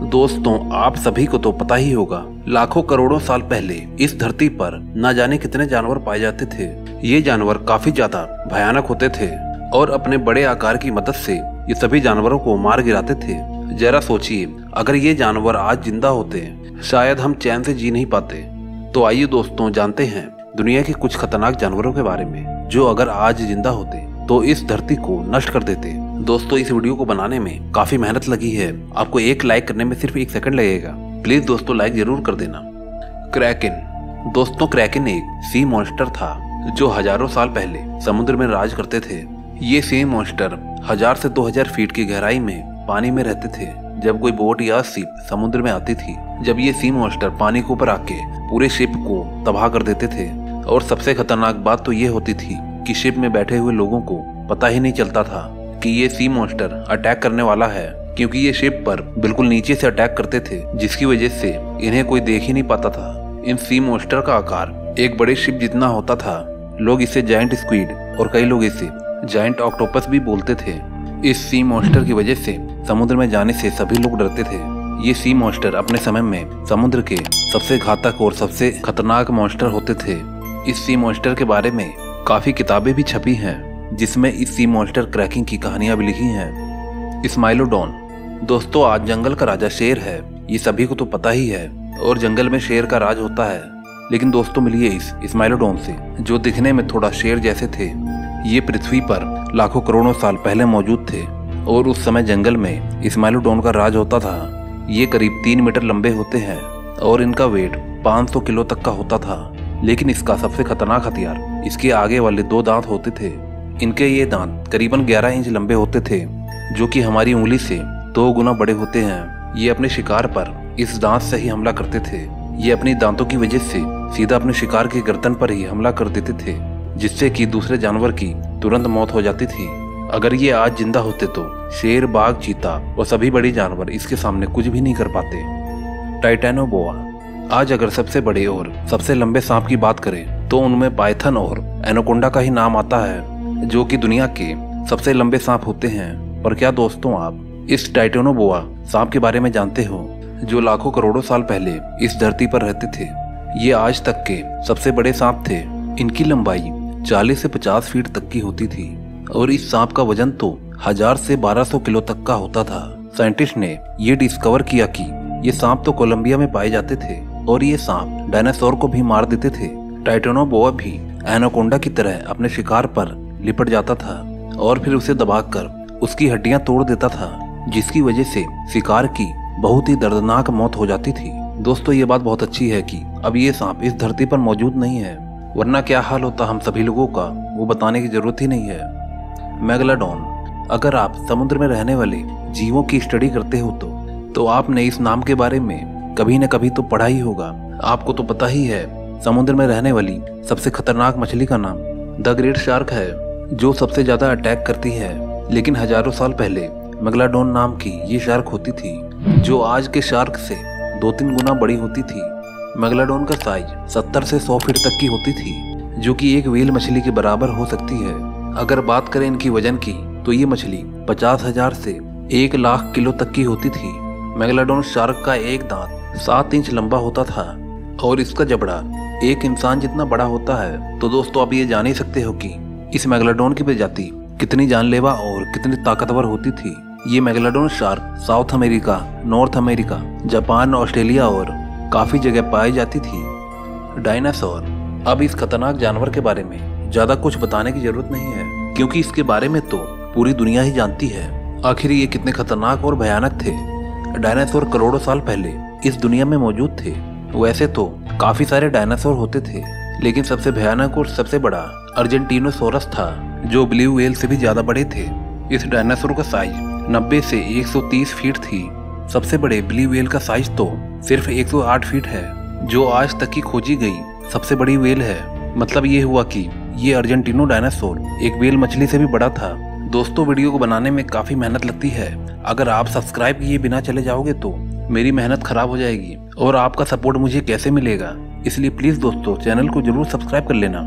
दोस्तों, आप सभी को तो पता ही होगा, लाखों करोड़ों साल पहले इस धरती पर न जाने कितने जानवर पाए जाते थे। ये जानवर काफी ज्यादा भयानक होते थे और अपने बड़े आकार की मदद से ये सभी जानवरों को मार गिराते थे। जरा सोचिए, अगर ये जानवर आज जिंदा होते शायद हम चैन से जी नहीं पाते। तो आइए दोस्तों, जानते हैं दुनिया के कुछ खतरनाक जानवरों के बारे में जो अगर आज जिंदा होते तो इस धरती को नष्ट कर देते। दोस्तों, इस वीडियो को बनाने में काफी मेहनत लगी है। आपको एक लाइक करने में सिर्फ 1 सेकंड लगेगा। प्लीज दोस्तों, लाइक जरूर कर देना। क्रैकन। दोस्तों, क्रैकन एक सी मॉन्स्टर था जो हजारों साल पहले समुद्र में राज करते थे। ये सी मॉन्स्टर 1000 से 2000 फीट की गहराई में पानी में रहते थे। जब कोई बोट या शिप समुद्र में आती थी, जब ये सी मॉन्स्टर पानी के ऊपर आके पूरे शिप को तबाह कर देते थे। और सबसे खतरनाक बात तो ये होती थी कि शिप में बैठे हुए लोगों को पता ही नहीं चलता था कि ये सी मॉन्स्टर अटैक करने वाला है, क्योंकि ये शिप पर बिल्कुल नीचे से अटैक करते थे, जिसकी वजह से इन्हें कोई देख ही नहीं पाता था। इन सी मॉन्स्टर का आकार एक बड़े शिप जितना होता था। लोग इसे जायंट स्क्विड और कई लोग इसे जायंट ऑक्टोपस भी बोलते थे। इस सी मॉन्स्टर की वजह से समुद्र में जाने से सभी लोग डरते थे। ये सी मॉन्स्टर अपने समय में समुद्र के सबसे घातक और सबसे खतरनाक मॉन्स्टर होते थे। इस सी मॉन्स्टर के बारे में काफी किताबें भी छपी हैं, जिसमें इस सी मॉन्स्टर क्रैकिंग की कहानियां भी लिखी हैं। स्माइलोडोन। दोस्तों, आज जंगल का राजा शेर है, ये सभी को तो पता ही है, और जंगल में शेर का राज होता है। लेकिन दोस्तों, मिलिए इस स्माइलोडोन से जो दिखने में थोड़ा शेर जैसे थे। ये पृथ्वी पर लाखों करोड़ों साल पहले मौजूद थे और उस समय जंगल में स्माइलोडोन का राज होता था। ये करीब 3 मीटर लंबे होते हैं और इनका वेट 500 किलो तक का होता था। लेकिन इसका सबसे खतरनाक हथियार इसके आगे वाले 2 दांत होते थे। इनके ये दांत करीबन 11 इंच लंबे होते थे, जो कि हमारी उंगली से 2 गुना बड़े होते हैं। ये अपने शिकार पर इस दांत से ही हमला करते थे। ये अपनी दांतों की वजह से सीधा अपने शिकार की गर्दन पर ही हमला कर देते थे, जिससे कि दूसरे जानवर की तुरंत मौत हो जाती थी। अगर ये आज जिंदा होते तो शेर, बाघ, चीता और सभी बड़े जानवर इसके सामने कुछ भी नहीं कर पाते। टाइटैनोबोआ। आज अगर सबसे बड़े और सबसे लंबे सांप की बात करें तो उनमें पाइथन और एनाकोंडा का ही नाम आता है, जो कि दुनिया के सबसे लंबे सांप होते हैं। पर क्या दोस्तों, आप इस टाइटैनोबोआ सांप के बारे में जानते हो, जो लाखों करोड़ों साल पहले इस धरती पर रहते थे? ये आज तक के सबसे बड़े सांप थे। इनकी लंबाई 40 से 50 फीट तक की होती थी और इस सांप का वजन तो 1000 से 1200 किलो तक का होता था। साइंटिस्ट ने ये डिस्कवर किया कि ये सांप तो कोलंबिया में पाए जाते थे और ये सांप डायनासोर को भी मार देते थे। टाइटैनोबोआ भी एनाकोंडा की तरह अपने शिकार पर लिपट जाता था और फिर उसे दबाकर उसकी हड्डियां तोड़ देता था, जिसकी वजह से शिकार की बहुत ही दर्दनाक मौत हो जाती थी। दोस्तों, ये बात बहुत अच्छी है कि अब ये सांप इस धरती पर मौजूद नहीं है, वरना क्या हाल होता हम सभी लोगों का, वो बताने की जरूरत ही नहीं है। मेगालोडॉन। अगर आप समुद्र में रहने वाले जीवों की स्टडी करते हो तो आपने इस नाम के बारे में कभी न कभी तो पढ़ा ही होगा। आपको तो पता ही है, समुद्र में रहने वाली सबसे खतरनाक मछली का नाम द ग्रेट शार्क है, जो सबसे ज्यादा अटैक करती है। लेकिन हजारों साल पहले मेगालोडॉन नाम की ये शार्क होती थी, जो आज के शार्क से 2-3 गुना बड़ी होती थी। मेगालोडॉन का साइज 70 से 100 फीट तक की होती थी, जो कि एक व्हेल मछली के बराबर हो सकती है। अगर बात करें इनकी वजन की तो ये मछली 50,000 से 1 लाख किलो तक की होती थी। मेगालोडॉन शार्क का एक दांत 7 इंच लंबा होता था और इसका जबड़ा एक इंसान जितना बड़ा होता है। तो दोस्तों, आप ये जान ही सकते हो कि इस मेगालोडॉन की प्रजाति कितनी जानलेवा और कितनी ताकतवर होती थी। ये megalodon shark south America, north America, Japan, Australia और काफी जगह पाई जाती थी। डायनासोर। अब इस खतरनाक जानवर के बारे में ज्यादा कुछ बताने की जरूरत नहीं है, क्योंकि इसके बारे में तो पूरी दुनिया ही जानती है। आखिर ये कितने खतरनाक और भयानक थे। डायनासोर करोड़ों साल पहले इस दुनिया में मौजूद थे। वैसे तो काफी सारे डायनासोर होते थे, लेकिन सबसे भयानक और सबसे बड़ा अर्जेंटिनोसोरस था, जो ब्लू व्हेल से भी ज्यादा बड़े थे। इस डायनासोर का साइज 90 से 130 फीट थी। सबसे बड़े ब्लू व्हेल का साइज तो सिर्फ 108 फीट है, जो आज तक की खोजी गई सबसे बड़ी व्हेल है। मतलब ये हुआ कि ये अर्जेंटिनो डायनासोर एक व्हेल मछली से भी बड़ा था। दोस्तों, वीडियो को बनाने में काफी मेहनत लगती है। अगर आप सब्सक्राइब किए बिना चले जाओगे तो मेरी मेहनत खराब हो जाएगी और आपका सपोर्ट मुझे कैसे मिलेगा। इसलिए प्लीज दोस्तों, चैनल को जरूर सब्सक्राइब कर लेना।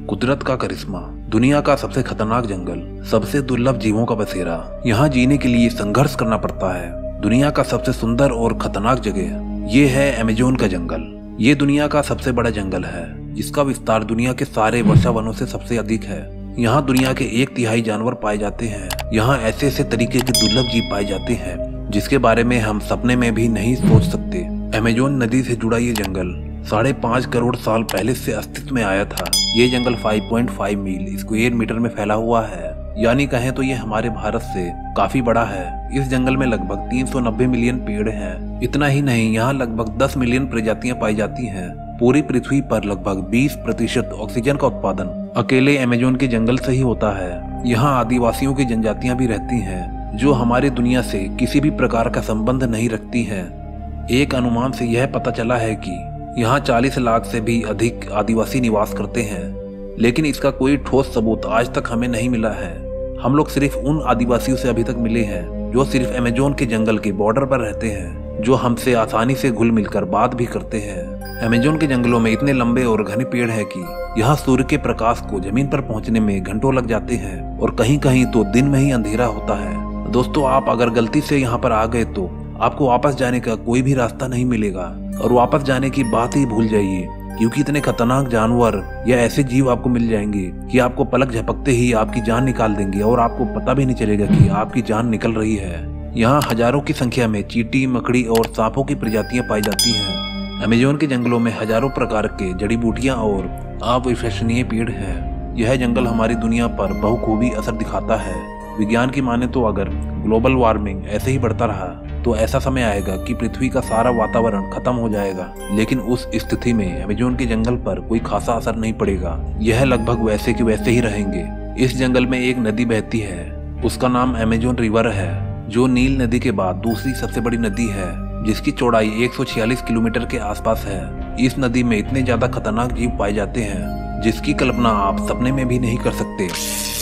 कुदरत का करिश्मा। दुनिया का सबसे खतरनाक जंगल, सबसे दुर्लभ जीवों का बसेरा। यहाँ जीने के लिए संघर्ष करना पड़ता है। दुनिया का सबसे सुंदर और खतरनाक जगह ये है अमेज़न का जंगल। ये दुनिया का सबसे बड़ा जंगल है जिसका विस्तार दुनिया के सारे वर्षावनों से सबसे अधिक है। यहाँ दुनिया के 1/3 जानवर पाए जाते हैं। यहाँ ऐसे ऐसे तरीके के दुर्लभ जीव पाए जाते हैं जिसके बारे में हम सपने में भी नहीं सोच सकते। अमेज़न नदी से जुड़ा ये जंगल 5.5 करोड़ साल पहले से अस्तित्व में आया था। ये जंगल 5.5 मील स्क्वायर मीटर में फैला हुआ है, यानी कहें तो ये हमारे भारत से काफी बड़ा है। इस जंगल में लगभग 390 मिलियन पेड़ हैं। इतना ही नहीं, यहाँ लगभग 10 मिलियन प्रजातियां पाई जाती हैं। पूरी पृथ्वी पर लगभग 20% ऑक्सीजन का उत्पादन अकेले अमेज़न के जंगल से ही होता है। यहाँ आदिवासियों की जनजातियां भी रहती हैं जो हमारी दुनिया से किसी भी प्रकार का संबंध नहीं रखती हैं। एक अनुमान से यह पता चला है कि यहाँ 40 लाख से भी अधिक आदिवासी निवास करते हैं, लेकिन इसका कोई ठोस सबूत आज तक हमें नहीं मिला है। हम लोग सिर्फ उन आदिवासियों से अभी तक मिले हैं जो सिर्फ अमेज़न के जंगल के बॉर्डर पर रहते हैं, जो हमसे आसानी से घुल मिलकर बात भी करते हैं। अमेज़न के जंगलों में इतने लंबे और घने पेड़ हैं कि यहाँ सूर्य के प्रकाश को जमीन पर पहुँचने में घंटों लग जाते हैं और कहीं कहीं तो दिन में ही अंधेरा होता है। दोस्तों, आप अगर गलती से यहाँ पर आ गए तो आपको वापस जाने का कोई भी रास्ता नहीं मिलेगा और वापस जाने की बात ही भूल जाइए, क्योंकि इतने खतरनाक जानवर या ऐसे जीव आपको मिल जाएंगे कि आपको पलक झपकते ही आपकी जान निकाल देंगे और आपको पता भी नहीं चलेगा कि आपकी जान निकल रही है। यहाँ हजारों की संख्या में चींटी, मकड़ी और सांपों की प्रजातियां पाई जाती हैं। अमेज़न के जंगलों में हजारों प्रकार के जड़ी बूटियां और अविश्वसनीय पेड़ हैं। यह जंगल हमारी दुनिया पर बहुखूबी असर दिखाता है। विज्ञान की माने तो अगर ग्लोबल वार्मिंग ऐसे ही बढ़ता रहा तो ऐसा समय आएगा कि पृथ्वी का सारा वातावरण खत्म हो जाएगा, लेकिन उस स्थिति में अमेज़न के जंगल पर कोई खासा असर नहीं पड़ेगा। यह लगभग वैसे के वैसे ही रहेंगे। इस जंगल में एक नदी बहती है, उसका नाम अमेज़न रिवर है, जो नील नदी के बाद दूसरी सबसे बड़ी नदी है, जिसकी चौड़ाई 146 किलोमीटर के आसपास है। इस नदी में इतने ज्यादा खतरनाक जीव पाए जाते हैं जिसकी कल्पना आप सपने में भी नहीं कर सकते।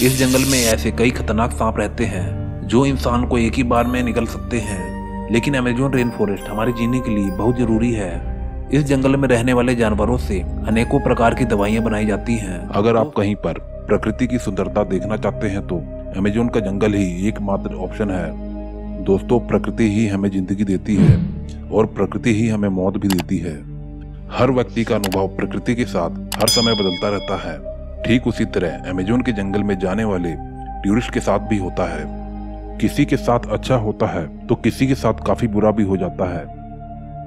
इस जंगल में ऐसे कई खतरनाक सांप रहते हैं जो इंसान को एक ही बार में निगल सकते हैं, लेकिन अमेज़न रेन फॉरेस्ट हमारे जीने के लिए बहुत जरूरी है। इस जंगल में रहने वाले जानवरों से अनेकों प्रकार की दवाइयां बनाई जाती हैं। अगर आप कहीं पर प्रकृति की सुंदरता देखना चाहते हैं तो अमेज़न का जंगल ही एकमात्र ऑप्शन है। दोस्तों, प्रकृति ही हमें जिंदगी देती है और प्रकृति ही हमें मौत भी देती है। हर व्यक्ति का अनुभव प्रकृति के साथ हर समय बदलता रहता है। ठीक उसी तरह अमेज़न के जंगल में जाने वाले टूरिस्ट के साथ भी होता है। किसी के साथ अच्छा होता है तो किसी के साथ काफी बुरा भी हो जाता है।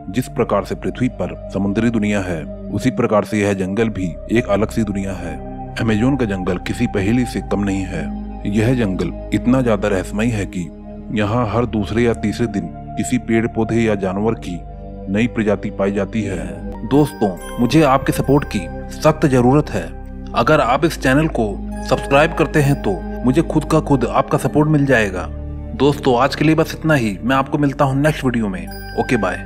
जिस प्रकार से पृथ्वी पर समुद्री दुनिया है, उसी प्रकार से यह जंगल भी एक अलग सी दुनिया है। अमेज़न का जंगल किसी पहेली से कम नहीं है। यह जंगल इतना ज्यादा रहस्यमयी है कि यहाँ हर दूसरे या तीसरे दिन किसी पेड़ पौधे या जानवर की नई प्रजाति पाई जाती है। दोस्तों, मुझे आपके सपोर्ट की सख्त जरूरत है। अगर आप इस चैनल को सब्सक्राइब करते हैं तो मुझे खुद का खुद आपका सपोर्ट मिल जाएगा। दोस्तों, आज के लिए बस इतना ही। मैं आपको मिलता हूँ नेक्स्ट वीडियो में। Okay, bye.